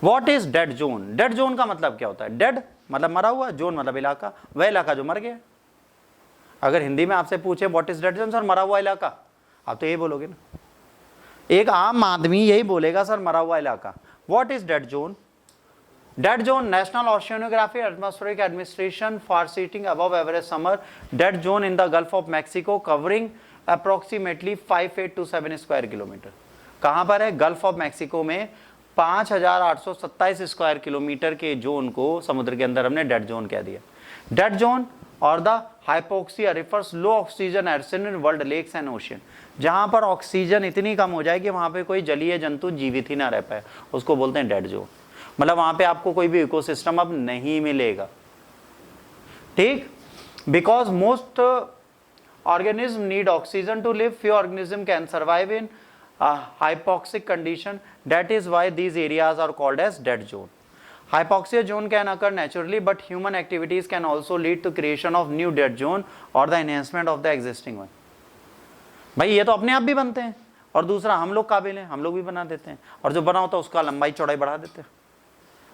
What is dead zone? Dead zone का मतलब क्या होता है? डेड मतलब मरा हुआ, जोन मतलब इलाका, वह इलाका जो मर गया। अगर हिंदी में आपसे पूछे what is dead zone, sir मरा हुआ इलाका, आप तो यही बोलोगे ना, एक आम आदमी यही बोलेगा सर मरा हुआ इलाका। What is dead zone? Dead zone, National Oceanography Atmospheric Administration for seating above average summer, dead zone in the Gulf of Mexico covering approximately 58 to 7 square kilometre. कहां पर है? गल्फ ऑफ मैक्सिको में 5827 square kilometre के zone को समुद्र के अंदर हमने डेड जोन कह दिया। डेड जोन और the hypoxia refers low oxygen areas in world lakes and ocean, जहां पर ऑक्सीजन इतनी कम हो जाए कि वहां पे कोई जलीय जंतु जीवित ही ना रह पाए, उसको बोलते हैं डेड जोन। मतलब वहां पे आपको कोई भी इकोसिस्टम अब नहीं मिलेगा, ठीक। Because most organism need oxygen to live, few organism can survive in hypoxic condition, that is why these areas are called as dead zone. Hypoxia zone can occur naturally, but human activities can also lead to creation of new dead zone or the enhancement of the existing one. भाई ये तो अपने आप भी बनते हैं, और दूसरा हम लोग काबिल हैं, हम लोग भी बना देते हैं, और जो बना होता है उसका लंबाई चौड़ाई बढ़ा देते हैं।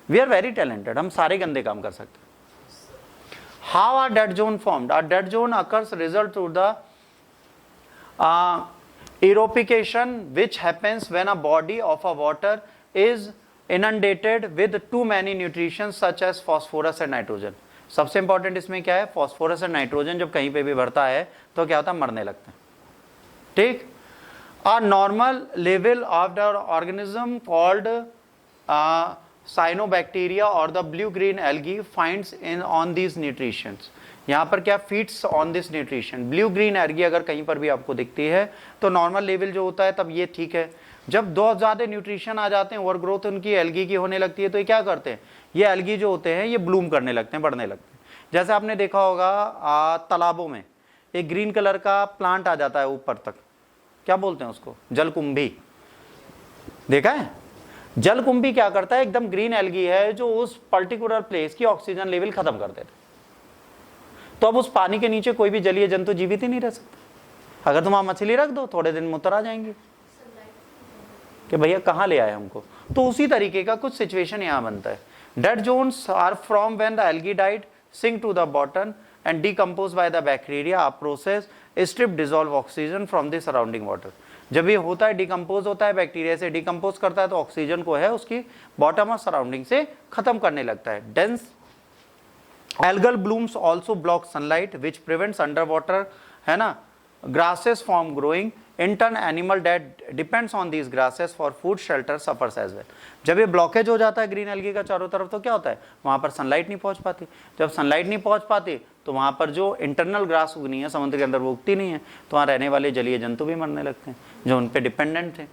वी आर वेरी टैलेंटेड, हम सारे गंदे काम कर सकते हैं। How are dead zone formed? Are dead zone occurs result to the eropication which happens when a body of a water is inundated with too many nutrients such as phosphorus and nitrogen. सबसे important इसमें क्या है? Phosphorus और nitrogen जब कहीं पे भी बढ़ता है तो क्या होता है? मरने लगते हैं, ठीक। A normal level of the organism called cyanobacteria or the blue green algae finds in on these nutrients. यहाँ पर क्या? Feeds on this nutrition. Blue green algae अगर कहीं पर भी आपको दिखती है तो नॉर्मल लेवल जो होता है तब ये ठीक है। जब दो ज़्यादा न्यूट्रिशन आ जाते हैं, ओवर ग्रोथ उनकी एल्गी की होने लगती है, तो ये क्या करते हैं? ये एल्गी जो होते हैं ये ब्लूम करने लगते हैं, बढ़ने लगते हैं। जैसे आपने देखा होगा तालाबों में एक ग्रीन कलर का प्लांट आ जाता है ऊपर तक, क्या बोलते हैं उसको? जलकुंभी। देखा है? जलकुंभी क्या करता है? एकदम ग्रीन एल्गी है जो उस पर्टिकुलर प्लेस की ऑक्सीजन लेवल खत्म कर देता है। तो अब उस पानी के नीचे कोई भी जलीय जंतु जीवित ही नहीं रह सकता। अगर तुम वहां मछली रख दो, थोड़े दिन में उतर आ जाएंगे कि भैया कहाँ ले आए हमको। तो उसी तरीके का कुछ सिचुएशन यहाँ बनता है। Dead zones are from when the algae died sink to the bottom and decompose by the bacteria, a process strip dissolve oxygen from the surrounding water. जब ये होता है, डिकम्पोज होता है, बैक्टीरिया से डिकम्पोज करता है, तो ऑक्सीजन को है उसकी बॉटम और सराउंडिंग से खत्म करने लगता है। Dense algal blooms also block sunlight which prevents underwater, है ना, grasses from growing. In turn animal that depends on these grasses for food shelter suffers as well. जब ये ब्लॉकेज हो जाता है ग्रीन एल्गी का चारों तरफ, तो क्या होता है? वहां पर सनलाइट नहीं पहुंच पाती। जब सनलाइट नहीं पहुंच पाती तो वहां पर जो इंटरनल ग्रास उगनी है समुद्र के अंदर वो उगती नहीं है, तो वहां रहने वाले जलीय जंतु भी मरने लगते हैं जो उन पे डिपेंडेंट थे।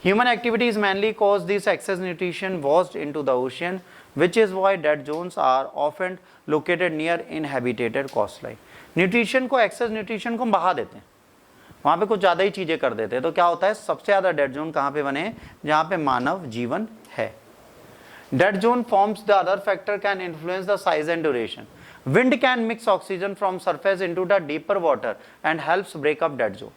Human activities mainly cause this excess nutrition washed into the ocean, which is why dead zones are often located near inhabited coastline. Nutrition को, एक्सेस न्यूट्रिशन को हम बहा देते हैं, वहाँ पे कुछ ज़्यादा ही चीज़ें कर देते हैं, तो क्या होता है? सबसे ज़्यादा डेड जोन कहाँ पे बने? जहाँ पे मानव जीवन है। Dead zone forms the other factor can influence the size and duration. Wind can mix oxygen from surface into the deeper water and helps break up dead zone.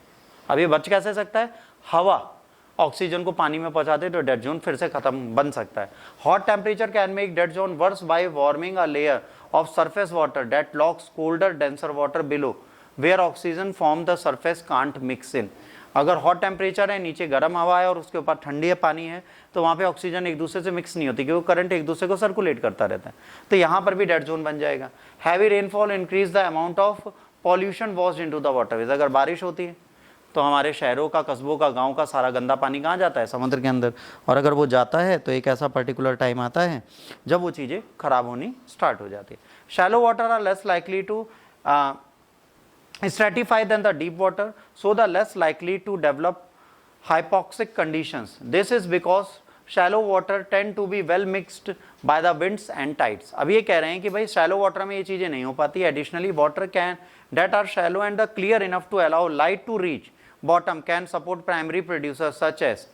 अब ये बच कैसे सकता है? हवा ऑक्सीजन को पानी में पहुंचाते तो डेड जोन फिर से खत्म बन सकता है. Hot temperature can make dead zone worse by warming a layer of surface water that locks colder denser water below where oxygen from the surface can't mix in. अगर हॉट टेम्परेचर है, नीचे गर्म हवा है और उसके ऊपर ठंडी पानी है, तो वहाँ पे ऑक्सीजन एक दूसरे से मिक्स नहीं होती क्योंकि करंट एक दूसरे को सर्कुलेट करता रहता है, तो यहाँ पर भी डेड जोन बन जाएगा. Heavy rainfall increase the amount of pollution washed into the waterways. अगर बारिश होती है तो हमारे शहरों का, कस्बों का, गांव का सारा गंदा पानी कहाँ जाता है? समुद्र के अंदर. और अगर वो जाता है तो एक ऐसा पर्टिकुलर टाइम आता है जब वो चीज़ें खराब होनी स्टार्ट हो जाती है. Shallow water are less likely to stratify than the deep water, so the less likely to develop hypoxic conditions. This is because shallow water tend to be well mixed by the winds and tides. अब ये कह रहे हैं कि भाई shallow water में ये चीज़ें नहीं हो पाती. Additionally, water can that are shallow and clear enough to allow light to reach bottom can support primary producers such as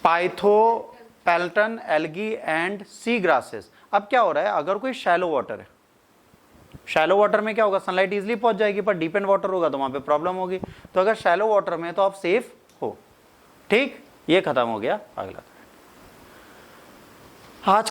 phytoplankton, algae and sea grasses. अब क्या हो रहा है? अगर कोई shallow water है, शैलो वाटर में क्या होगा? सनलाइट इजीली पहुंच जाएगी, पर डीप एंड वाटर होगा तो वहां पे प्रॉब्लम होगी. तो अगर शैलो वाटर में तो आप सेफ हो, ठीक. ये खत्म हो गया। अगला आज